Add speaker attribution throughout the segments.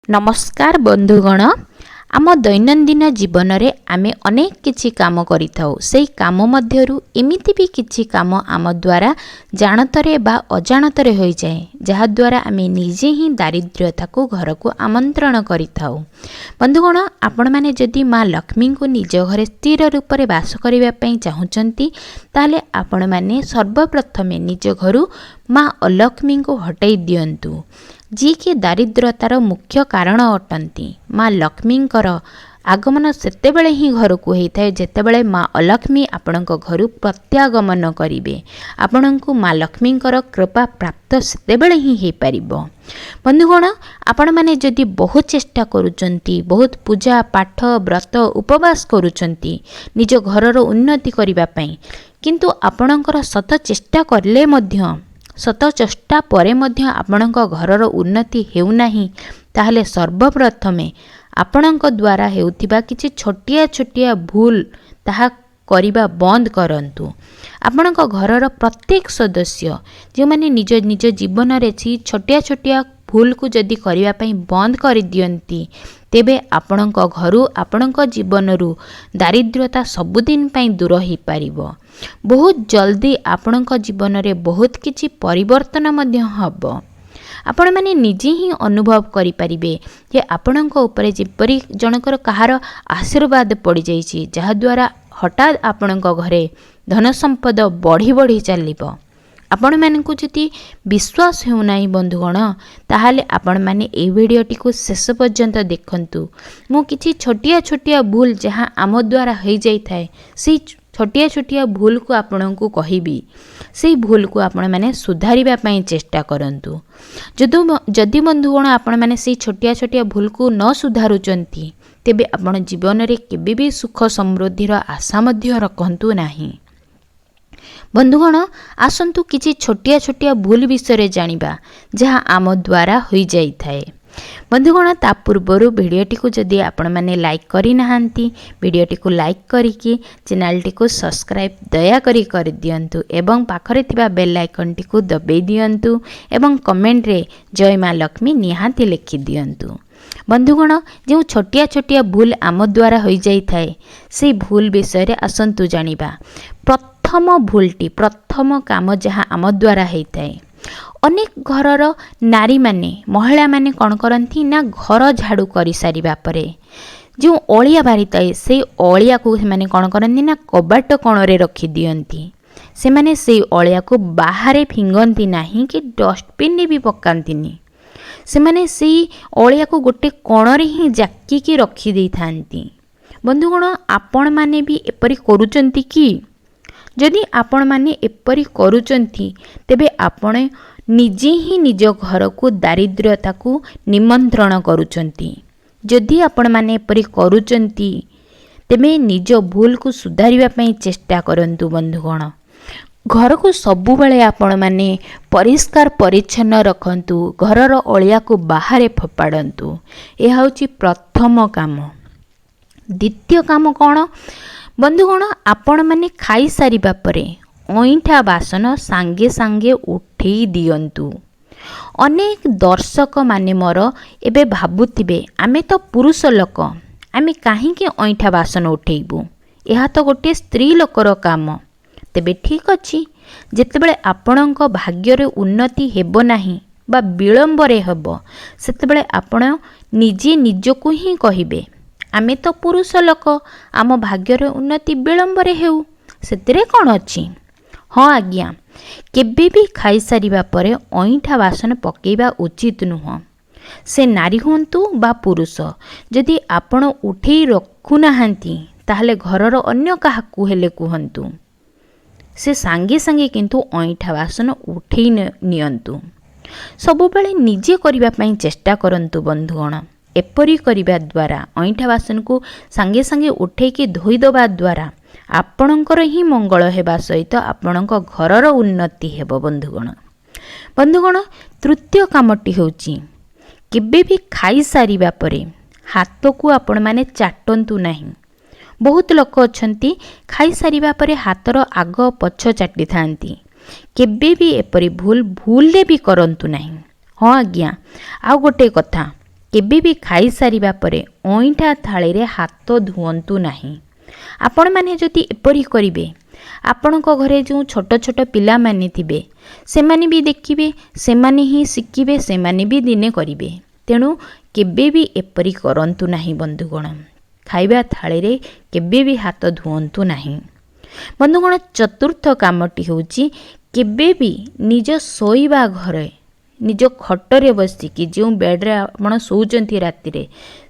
Speaker 1: नमस्कार बंधुगण आम दैनंदिन जीवन रे आमे अनेक किछि काम करिथाउ सेई काम मध्यरु एमिति भी किछि काम आम द्वारा जानतरे बा अजाणतरे होई जाए जहा द्वारा आमे निजे ही दारिद्र्यता को घर को आमंत्रण करिथाउ। बंधुगण आपण माने जदि माँ लक्ष्मी को निज घरे स्थिर रूप रे वास करिवा पई चाहुचंती ताले आपण माने सर्वप्रथमे निज घरु माँ अलक्ष्मी को हटाई दियंतु जी कि दारिद्र्यतार मुख्य कारण अटंती। माँ लक्ष्मींकर आगमन सेतेबेले ही घर को होता है जेतेबेले माँ अलक्ष्मी आपणक घर प्रत्यागमन करिवे। आपणक माँ लक्ष्मींकर कृपा प्राप्त सेतेबेले ही हो पार। बंधुगण आपण माने जदि बहुत चेष्टा करुचंती बहुत पूजा पाठ व्रत उपवास करुचंती निज घरर उन्नति करिवा पई किंतु आपणकर सत चेष्टा करले मध्य सत चेष्टा परे मध्य आपणक घरर उन्नति हेउनाही ताहले सर्वप्रथमे आपणक द्वारा हेउथिबा किछि छोटिया छोटिया भूल ताहा करिबा बंद करंतु। आपणक घरर प्रत्येक सदस्य जो माने निज निज जीवन रे छी छोटिया छोटिया भूल को जदि करिवा पई बंद कर दियंती तेबे आपणक घरु आपणक जीवनरु दारिद्र्यता सबुदिन पई दूर हो पारिबो। बहुत जल्दी आपणक जीवन रे बहुत किछि परिवर्तन मध्य हबो। आपण माने निजे ही अनुभव करि परिबे जे आपणक ऊपर जेपरि जनकर कहार आशीर्वाद पड़ी जाइछि जहा द्वारा हठात आपणक घरे धन संपद बढ़ी बढ़ी चलिबो। आपण मानकु जदि विश्वास हेउनाई बंधुगण ताहाले आपण माने ए वीडियोटी को शेष पर्यंत देखंतु। मु किछि छोटिया छोटिया भूल जहाँ आम द्वारा हो जाई थाए से छोटिया छोटिया भूल को आपणकु कहिबी से भूल को आपण माने सुधारिबा पई चेष्टा करंतु। जदि बंधुगण आपण माने से छोटिया छोटिया भूल को न सुधारुचंती तेबे आपण जीवन रे केबे भी सुख समृद्धिर आशा मध्य रखंतु नाही। बंधुगण आसंतु किछि छोटिया छोटिया भूल विषय जानिबा जहाँ आम द्वारा हो जाई थाए। बंधुगण ता पूर्वरु वीडियोटी को जदि आपण माने लाइक करि नाहांती वीडियोटी को लाइक करिकि चैनलटी को सब्सक्राइब दया करि कर दियंतु एवं पाखरे थिबा बेल आइकन टी को दबेई दियंतु एवं कमेंट रे जय माँ लक्ष्मी निहाती लिखि दियंतु। बंधुगण जो छोटिया छोटिया भूल आम द्वारा हो जाई थाए से भूल विषय आसंतु जानिबा। प्रथम भूलटी प्रथम काम जहाँ आम द्वारा होता है अनेक घरर नारी माने महिला माने कौन करती ना घर झाड़ू कर सारिबा परे जो अलिया बारी थाए से अलिया को माने कौन करती ना कबाट कणरे रखी दियंती। से माने से अलिया को बाहरे फिंगंती नाही कि डस्टबिन रे भी पकांतीनी। से माने से अलिया को गोटे कणरे ही जाकी रखी दे थांती। बंधुगण आपण माने भी एपरी करूचंती कि जदि आपण माने एपरी करूचंती तेबे आपण निजे ही निज घर को दारिद्र्यता को निमंत्रण करूचंती। जदि आपण माने एपरी करूचंती तेबे निज भूल को सुधारिबा पई चेष्टा करंतु। बंधुगण घर को सबुबेले आपण माने परिष्कार परिच्छन्न रखंतु घरर अलिया को बाहरे फपाड़ंतु। यह होची प्रथम काम। द्वितीय काम कौन बंधुगण आपण माने खाई सारिबा परे अईठा बासन सांगे सांगे उठेई दियंतु। अनेक दर्शक माने मोर एबे भाबुथिबे आमे तो पुरुष लोक आमे काहींके अईठा बासन उठेइबु एहा तो गोटे स्त्री लोकर काम। तेबे ठीक अछि जेतेबेले आपणक भाग्य रे उन्नति हेबो नाही बा विलंब रे हेबो सेतेबेले आपण निजे निजको ही कहिबे आमे तो पुरुष लोक आम भाग्य रे उन्नति विलंब रे हेउ सेतिरे कोन अछि। हाँ आज्ञा केबे भी खाई सारिबा परे अईठा बासन पकेइबा उचित नुह। से नारी हुंतु बा पुरुष जदि आपण उठेई रखु नाहांती ताहले घरर अन्य काहाकू हेले कुहंतु से सांगे सांगे किंतु अईठा बासन उठेई नियंतु। सबुबेले निजे करिबा पई चेष्टा करंतु। बंधुगण एपरी करिबा द्वारा अईठा बासन को सांगे सांगे उठेकी धोई दबा द्वारा आपणकर ही मंगल हेबा सहित आपणक घरर उन्नति हेबो। बंधुगण तृतीय कामटी होची केबे भी खाई सारिबा परे हाथ को आपण माने चाटंतु नाही। बहुत लोक अछंती खाई सारिबा परे हाथर आग पछ चाटी थांती केबे भी एपरी भूल भूलले भी करंतु नाही। हाँ आज्ञा आउ गोटे कथा କେବେ ବି ଖାଇସାରିବା ପରେ ଅଇଁଠା ଥାଳିରେ ହାତ ଧୁଅନ୍ତୁ ନାହିଁ। ଆପଣମାନେ ଯଦି ଏପରି କରିବେ, ଆପଣଙ୍କ ଘରେ ଯେଉଁ ଛୋଟ ଛୋଟ ପିଲାମାନେ ଥିବେ ସେମାନେ ବି ଦେଖିବେ, ସେମାନେ ହିଁ ଶିଖିବେ, ସେମାନେ ବି ଦିନେ କରିବେ। ତେଣୁ କେବେ ବି ଏପରି କରନ୍ତୁ ନାହିଁ ବନ୍ଧୁଗଣ। ଖାଇବା ଥାଳିରେ କେବେ ବି ହାତ ଧୁଅନ୍ତୁ ନାହିଁ। ବନ୍ଧୁଗଣ, ଚତୁର୍ଥ କାମଟି ହେଉଛି କେବେ ବି ନିଜ ଶୋଇବା ଘରେ, ନିଜ ଖଟରେ ବସିକି ଯେଉଁ ବେଡ଼୍ରେ ଆପଣ ଶୋଉଛନ୍ତି ରାତିରେ,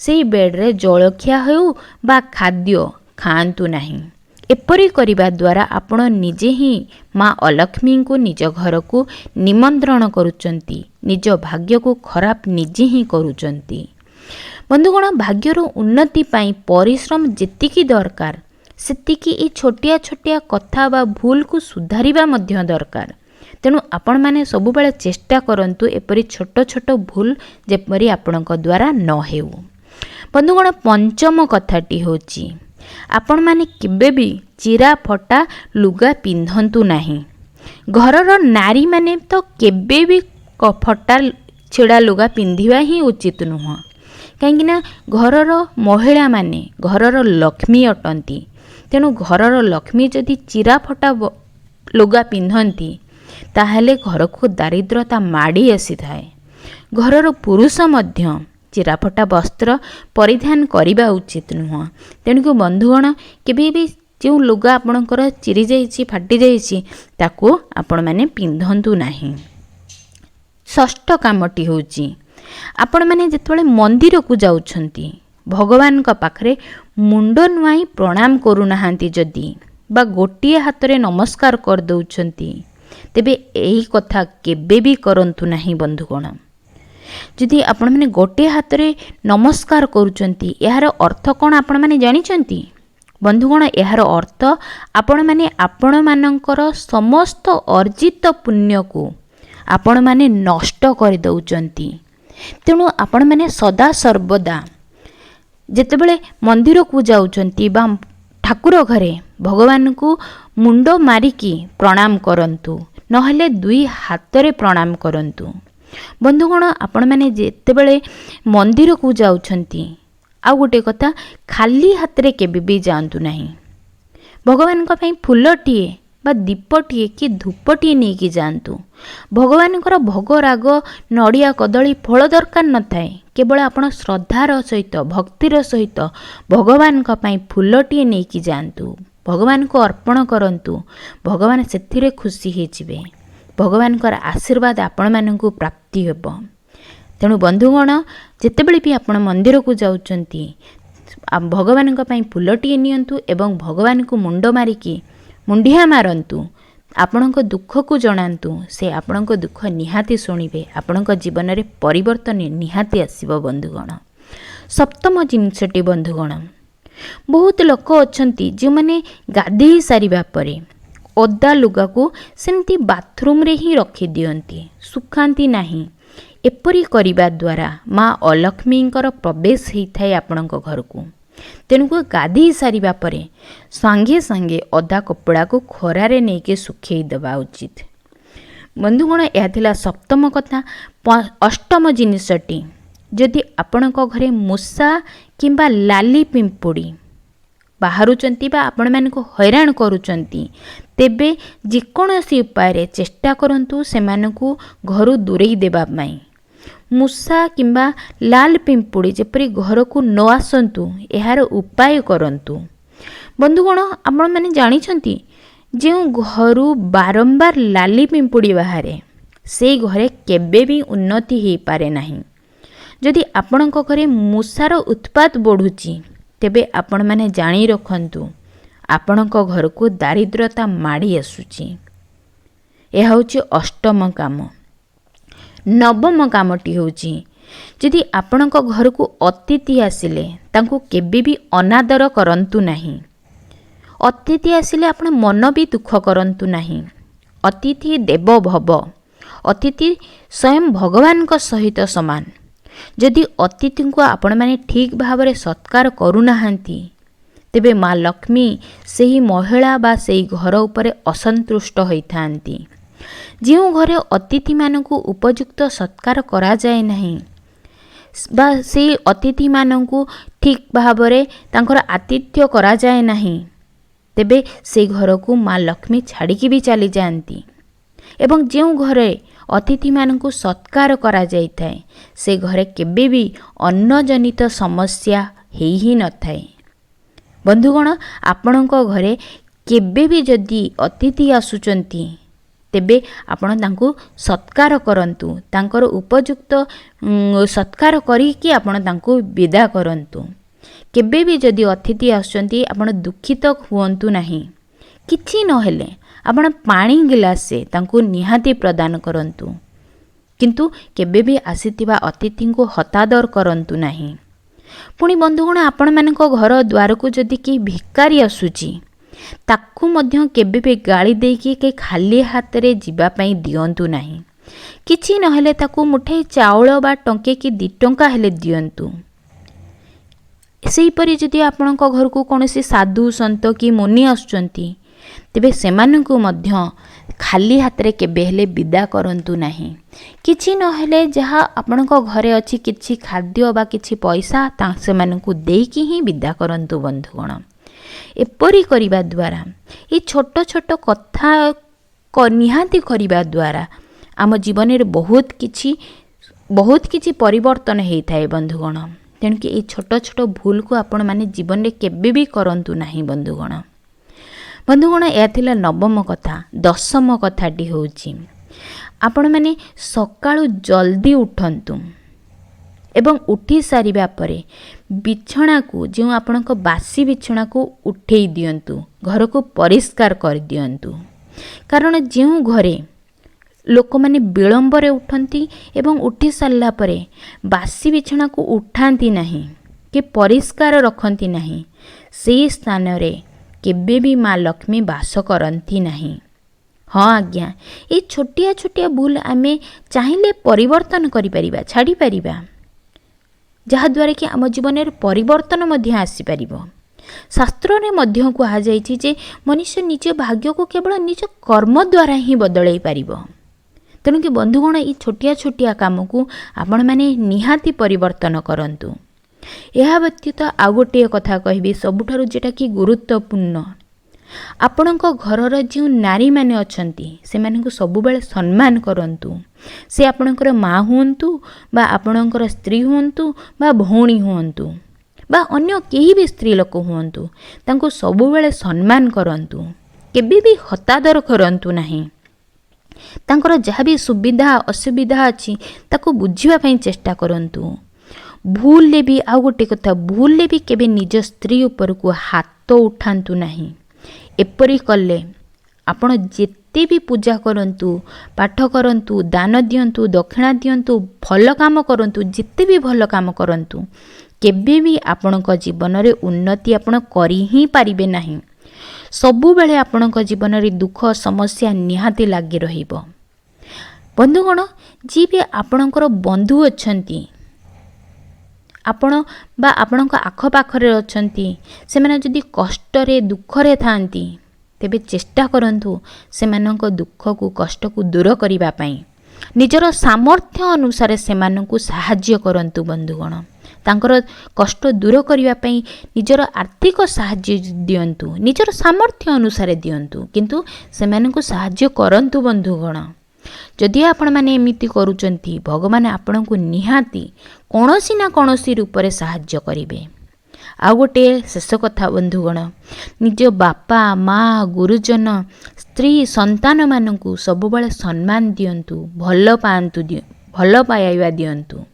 Speaker 1: ସେହି ବେଡ଼୍ରେ ଜଳଖିଆ ହେଉ ବା ଖାଦ୍ୟ ଖାଆନ୍ତୁ ନାହିଁ। ଏପରି କରିବା ଦ୍ୱାରା ଆପଣ ନିଜେ ହିଁ ମା ଅଲକ୍ଷ୍ମୀଙ୍କୁ ନିଜ ଘରକୁ ନିମନ୍ତ୍ରଣ କରୁଛନ୍ତି, ନିଜ ଭାଗ୍ୟକୁ ଖରାପ ନିଜେ ହିଁ କରୁଛନ୍ତି। ବନ୍ଧୁଗଣ, ଭାଗ୍ୟର ଉନ୍ନତି ପାଇଁ ପରିଶ୍ରମ ଯେତିକି ଦରକାର ସେତିକି ଏ ଛୋଟିଆ ଛୋଟିଆ କଥା ବା ଭୁଲକୁ ସୁଧାରିବା ମଧ୍ୟ ଦରକାର। ତେଣୁ ଆପଣମାନେ ସବୁବେଳେ ଚେଷ୍ଟା କରନ୍ତୁ ଏପରି ଛୋଟ ଛୋଟ ଭୁଲ ଯେପରି ଆପଣଙ୍କ ଦ୍ୱାରା ନ ହେଉ। ବନ୍ଧୁଗଣ, ପଞ୍ଚମ କଥାଟି ହେଉଛି ଆପଣମାନେ କେବେ ବି ଚିରା ଫଟା ଲୁଗା ପିନ୍ଧନ୍ତୁ ନାହିଁ। ଘରର ନାରୀମାନେ ତ କେବେ ବି ଫଟା ଛିଡ଼ା ଲୁଗା ପିନ୍ଧିବା ହିଁ ଉଚିତ ନୁହଁ। କାହିଁକିନା ଘରର ମହିଳାମାନେ ଘରର ଲକ୍ଷ୍ମୀ ଅଟନ୍ତି। ତେଣୁ ଘରର ଲକ୍ଷ୍ମୀ ଯଦି ଚିରା ଫଟା ଲୁଗା ପିନ୍ଧନ୍ତି ତାହେଲେ ଘରକୁ ଦାରିଦ୍ରତା ମାଡ଼ି ଆସିଥାଏ। ଘରର ପୁରୁଷ ମଧ୍ୟ ଚିରାଫଟା ବସ୍ତ୍ର ପରିଧାନ କରିବା ଉଚିତ ନୁହଁ। ତେଣୁକୁ ବନ୍ଧୁଗଣ, କେବେ ବି ଯେଉଁ ଲୁଗା ଆପଣଙ୍କର ଚିରି ଯାଇଛି, ଫାଟି ଯାଇଛି, ତାକୁ ଆପଣମାନେ ପିନ୍ଧନ୍ତୁ ନାହିଁ। ଷଷ୍ଠ କାମଟି ହେଉଛି ଆପଣମାନେ ଯେତେବେଳେ ମନ୍ଦିରକୁ ଯାଉଛନ୍ତି, ଭଗବାନଙ୍କ ପାଖରେ ମୁଣ୍ଡ ନୁଆଇଁ ପ୍ରଣାମ କରୁନାହାନ୍ତି ଯଦି, ବା ଗୋଟିଏ ହାତରେ ନମସ୍କାର କରିଦେଉଛନ୍ତି, ତେବେ ଏହି କଥା କେବେ ବି କରନ୍ତୁ ନାହିଁ ବନ୍ଧୁଗଣ। ଯଦି ଆପଣମାନେ ଗୋଟିଏ ହାତରେ ନମସ୍କାର କରୁଛନ୍ତି, ଏହାର ଅର୍ଥ କ'ଣ ଆପଣମାନେ ଜାଣିଛନ୍ତି? ବନ୍ଧୁଗଣ, ଏହାର ଅର୍ଥ ଆପଣମାନେ ଆପଣମାନଙ୍କର ସମସ୍ତ ଅର୍ଜିତ ପୁଣ୍ୟକୁ ଆପଣମାନେ ନଷ୍ଟ କରିଦେଉଛନ୍ତି। ତେଣୁ ଆପଣମାନେ ସଦା ସର୍ବଦା ଯେତେବେଳେ ମନ୍ଦିରକୁ ଯାଉଛନ୍ତି ବା ଠାକୁର ଘରେ ଭଗବାନଙ୍କୁ ମୁଣ୍ଡ ମାରିକି ପ୍ରଣାମ କରନ୍ତୁ, ନହେଲେ ଦୁଇ ହାତରେ ପ୍ରଣାମ କରନ୍ତୁ। ବନ୍ଧୁଗଣ, ଆପଣମାନେ ଯେତେବେଳେ ମନ୍ଦିରକୁ ଯାଉଛନ୍ତି, ଆଉ ଗୋଟେ କଥା, ଖାଲି ହାତରେ କେବେ ବି ଯାଆନ୍ତୁ ନାହିଁ। ଭଗବାନଙ୍କ ପାଇଁ ଫୁଲଟିଏ ବା ଦୀପଟିଏ କି ଧୂପଟିଏ ନେଇକି ଯାଆନ୍ତୁ। ଭଗବାନଙ୍କର ଭୋଗ ରାଗ ନଡ଼ିଆ କଦଳୀ ଫଳ ଦରକାର ନଥାଏ। କେବଳ ଆପଣ ଶ୍ରଦ୍ଧାର ସହିତ, ଭକ୍ତିର ସହିତ ଭଗବାନଙ୍କ ପାଇଁ ଫୁଲଟିଏ ନେଇକି ଯାଆନ୍ତୁ, ଭଗବାନଙ୍କୁ ଅର୍ପଣ କରନ୍ତୁ। ଭଗବାନ ସେଥିରେ ଖୁସି ହେଇଯିବେ। ଭଗବାନଙ୍କର ଆଶୀର୍ବାଦ ଆପଣମାନଙ୍କୁ ପ୍ରାପ୍ତି ହେବ। ତେଣୁ ବନ୍ଧୁଗଣ, ଯେତେବେଳେ ବି ଆପଣ ମନ୍ଦିରକୁ ଯାଉଛନ୍ତି, ଭଗବାନଙ୍କ ପାଇଁ ଫୁଲଟିଏ ନିଅନ୍ତୁ ଏବଂ ଭଗବାନଙ୍କୁ ମୁଣ୍ଡ ମାରିକି ମୁଣ୍ଡିଆ ମାରନ୍ତୁ। ଆପଣଙ୍କ ଦୁଃଖକୁ ଜଣାନ୍ତୁ, ସେ ଆପଣଙ୍କ ଦୁଃଖ ନିହାତି ଶୁଣିବେ। ଆପଣଙ୍କ ଜୀବନରେ ପରିବର୍ତ୍ତନ ନିହାତି ଆସିବ ବନ୍ଧୁଗଣ। ସପ୍ତମ ଜିନିଷଟି ବନ୍ଧୁଗଣ, ବହୁତ ଲୋକ ଅଛନ୍ତି ଯେଉଁମାନେ ଗାଧୋଇ ସାରିବା ପରେ ଓଦା ଲୁଗାକୁ ସେମିତି ବାଥରୁମ୍ରେ ହିଁ ରଖିଦିଅନ୍ତି, ଶୁଖାନ୍ତି ନାହିଁ। ଏପରି କରିବା ଦ୍ୱାରା ମା ଅଲକ୍ଷ୍ମୀଙ୍କର ପ୍ରବେଶ ହେଇଥାଏ ଆପଣଙ୍କ ଘରକୁ। ତେଣୁକୁ ଗାଧୋଇ ସାରିବା ପରେ ସାଙ୍ଗେ ସାଙ୍ଗେ ଓଦା କପଡ଼ାକୁ ଖରାରେ ନେଇକି ଶୁଖେଇ ଦେବା ଉଚିତ। ବନ୍ଧୁଗଣ, ଏହା ଥିଲା ସପ୍ତମ କଥା। ଅଷ୍ଟମ ଜିନିଷଟି, ଯଦି ଆପଣଙ୍କ ଘରେ ମୂଷା କିମ୍ବା ଲାଲି ପିମ୍ପୁଡ଼ି ବାହାରୁଛନ୍ତି ବା ଆପଣମାନଙ୍କୁ ହଇରାଣ କରୁଛନ୍ତି, ତେବେ ଯେକୌଣସି ଉପାୟରେ ଚେଷ୍ଟା କରନ୍ତୁ ସେମାନଙ୍କୁ ଘରୁ ଦୂରେଇ ଦେବା ପାଇଁ। ମୂଷା କିମ୍ବା ଲାଲ ପିମ୍ପୁଡ଼ି ଯେପରି ଘରକୁ ନ ଆସନ୍ତୁ, ଏହାର ଉପାୟ କରନ୍ତୁ। ବନ୍ଧୁଗଣ, ଆପଣମାନେ ଜାଣିଛନ୍ତି ଯେଉଁ ଘରୁ ବାରମ୍ବାର ଲାଲି ପିମ୍ପୁଡ଼ି ବାହାରେ, ସେଇ ଘରେ କେବେ ବି ଉନ୍ନତି ହେଇପାରେ ନାହିଁ। ଯଦି ଆପଣଙ୍କ ଘରେ ମୂଷାର ଉତ୍ପାତ ବଢ଼ୁଛି, ତେବେ ଆପଣମାନେ ଜାଣି ରଖନ୍ତୁ ଆପଣଙ୍କ ଘରକୁ ଦାରିଦ୍ରତା ମାଡ଼ି ଆସୁଛି। ଏହା ହେଉଛି ଅଷ୍ଟମ କାମ। ନବମ କାମଟି ହେଉଛି, ଯଦି ଆପଣଙ୍କ ଘରକୁ ଅତିଥି ଆସିଲେ ତାଙ୍କୁ କେବେ ବି ଅନାଦର କରନ୍ତୁ ନାହିଁ। ଅତିଥି ଆସିଲେ ଆପଣ ମନ ବି ଦୁଃଖ କରନ୍ତୁ ନାହିଁ। ଅତିଥି ଦେବ ଭବ, ଅତିଥି ସ୍ୱୟଂ ଭଗବାନଙ୍କ ସହିତ ସମାନ। ଯଦି ଅତିଥିଙ୍କୁ ଆପଣମାନେ ଠିକ୍ ଭାବରେ ସତ୍କାର କରୁନାହାନ୍ତି, ତେବେ ମା ଲକ୍ଷ୍ମୀ ସେହି ମହିଳା ବା ସେହି ଘର ଉପରେ ଅସନ୍ତୁଷ୍ଟ ହୋଇଥାନ୍ତି। ଯେଉଁ ଘରେ ଅତିଥିମାନଙ୍କୁ ଉପଯୁକ୍ତ ସତ୍କାର କରାଯାଏ ନାହିଁ, बा से अतिथि माननकु ठीक भाबरे तांकर आतिथ्य करा जाए नाही, तेबे से घर को माँ लक्ष्मी छाड़िकी भी चली जाती। एवं जो घरे अतिथि माननकु सत्कार करा जाई थाए से घरे केबे भी अन्न जनित समस्या हेई ही न थाए। बंधुगण, आपणको घरे केबे भी जदि अतिथि आसुचंती तेबे आपण तांकु सत्कार करंतु, तांकर उपयुक्त सत्कार करिकी आपण तांकु विदा करंतु। केबे भी जदि अतिथि आसुचंती आपण दुखित हुअंतु नाही। किछि नहेले आपण पानी गिलासे तांकु निहाती प्रदान करंतु, किंतु केबे भी आसीतिबा अतिथि को हतादर करंतु नाही। पुणी बंधुगण, आपण मानक घर द्वार को जदि कि भिकारी आसुची ताकू मध्य केबे भी गाली देकी के खाली हाथ रे जीवा पई दियंतु नाही। किछि नहेले ताकू मुठे चाउल बा टंके कि 2 टंका हेले दियंतु। सेहीपरि जदि आपणको घर को कोनोसी साधु संत कि मुनि आसुचंती तेबे सेमानकु मध्य खाली हाथ रे केबे हेले विदा करंतु नाही। किछि नहेले जहा आपणको घरे अछि किछि खाद्य बा किछि पैसा ता सेमानकु देकी ही विदा करंतु। बंधुगण, एपरी करिबा द्वारा ये छोट छोट कथा निहाती करिबा द्वारा आम जीवन में बहुत किछि परिवर्तन होता है। बंधुगण, तेणु कि ये छोट छोट भूल को आपण माने जीवन में केबे भी करंतु नाही। बंधुगण, यह थिला नवम कथा। 10म कथाटी होउची आपण माने सकाळु जल्दी उठंतु एवं उठी सारिबा परे बिछना को जो आपणक बासी बिछना को उठेई दियंतु, घर को परिष्कार कर दियंतु। कारण जो घरे लोक माने विलंब रे उठंती एवं उठी सारला परे बासी बिछना को उठांती नाही कि परिष्कार रखंती नाही, से स्थान रे केबे भी माँ लक्ष्मी वास करंती नाही। हाँ आज्ञा, ये छोटिया छोटिया भूल आमे चाहिले परिवर्तन करि परिबा, छाड़ी परिबा, जहाद्वारा कि आम जीवन में परिवर्तन मध्य आसी पारिबो। शास्त्र में मध्य कहा जायछि जे मनुष्य निज भाग्य को केवल निज कर्म द्वारा ही बदलई पारिबो। तेणु कि बंधुगण, ये छोटिया छोटिया काम को आपण माने निहाती परिवर्तन करंतु। यह व्यतीत आउ गोटे कथा कहबी सबुठारु जेटा कि गुरुत्वपूर्ण। आपणको घरर जो नारी माने अछंती से मानकु सबुबेले सम्मान करंतु। से आपणकर माँ हुंतु बा आपणकर स्त्री हुंतु बा भौणी हुंतु बा अन्य केही भी स्त्री लोक हुंतु, तांको सबुबेले सम्मान करंतु। केबे भी हतादर करंतु नाही। तांकर जहाँ भी सुविधा असुविधा अछि ताको बुझिबा पई चेष्टा करंतु। भूल भी आउ गोटे कथा, भूल भी केबे निज स्त्री ऊपर को हाथ उठांतु नाही। एपरी कले आपण जेते भी पूजा करंतु, पाठ करंतु, दान दियंतु, दक्षिणा दियंतु, भल काम करंतु, जेते भी भल काम करंतु, केबे भी आपणक जीवन रे उन्नति आपण करि ही पारिबे नाही। सबु बेले आपणक जीवन रे दुख समस्या निहाती लागि रहिबो। बंधुगण, जी भी आपणकर बंधु अछंती, आपण बा आपणक आख पाखरे अछंती, से माने जदि कष्ट रे दुख रे थांती तेबे चेष्टा करंतु सेमानक दुख को कष्ट को दूर करिबा पई। निजर सामर्थ्य अनुसार सेमानकु सहाय्य करंतु। बंधुगण, तांकर कष्ट दूर करिबा पई निजर आर्थिक सहाय्य दियंतु, निजर सामर्थ्य अनुसार दियंतु, किंतु सेमानकु सहाय्य करंतु। बंधुगण, जदि आपण माने एमिति करूचंती भगवान आपणकु निहाती कोनोसी ना कोनोसी रूप रे सहाय्य करिवे। आउ गोटे शेष कथा बंधुगण, निज बापा माँ गुरुजन स्त्री संतान मानकु सबुबेले सम्मान दियंतु, भल पांतु, भल पाइबा दियंतु।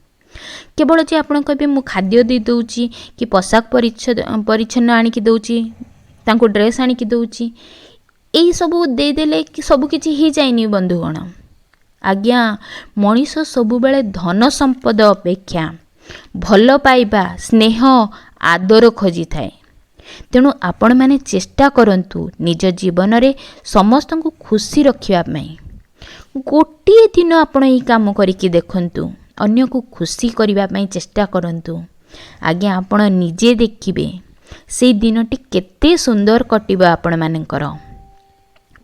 Speaker 1: केवल जे आपण कहबे मु खाद्य दे दउची कि पोशाक परिच्छन्न आनिकी दउची, तांको ड्रेस आनिकी दउची, एई सबु दे देले कि सबु किछि ही जाइनी। बंधुगण, आज्ञा मनीष सबुबेले धन संपद अपेक्षा भल पाइबा स्नेह आदर खोजी थाए। तेणु आपण माने चेष्टा करंतु निज जीवन रे समस्त को खुशी रखिबा पई। गोटे दिन आपण ई काम करिकि देखंतु, अन्य को खुशी करिबा पई चेष्टा करंतु। आज्ञा आपण निजे देखिबे से दिनटी केते सुंदर कटिबा। आपण मानकर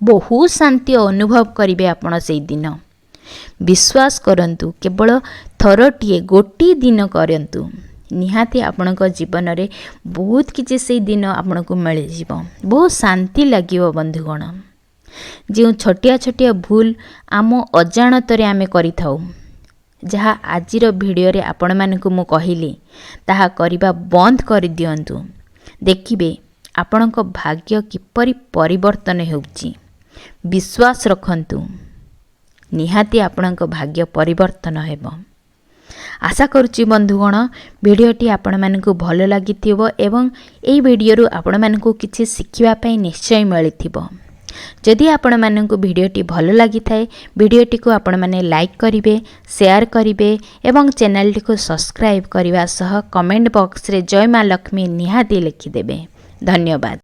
Speaker 1: बहुत शांति अनुभव करिवे आपण से दिन। विश्वास करंतु केवल थरटिए गोटे दिन करंतु निहाती आपणक जीवन रे बहुत किछि से दिन आपनको मिल जिवो बहुत शांति लागिवो बंधुगण जो छोटिया छोटिया भूल आम अजाणतरे आमे करिथाउ जहाँ आजिर भिडियो रे आपण मानकु मु कहिली ताहा करिबा बंद कर दियंतु देखिबे आपणक भाग्य किपरि परिवर्तन हेउची विश्वास रखंतु निहाती आपणक भाग्य परिवर्तन हेबो। आशा करुच्ची बंधुगण भिडियोटी आपण मानकु भल लागिथिबो एवं एई भिडियोरु आपण मानकु किछि शिखिबा पई निश्चय मिलिथिबो। जदि आपण मानकु भिडियोटी भल लागि थाए भिडियोटी को आपण माने लाइक करिवे शेयर करिवे एवं चैनल को सब्सक्राइब करने सह कमेंट बॉक्स रे जय मां लक्ष्मी निहाती लिखि देबे। धन्यवाद।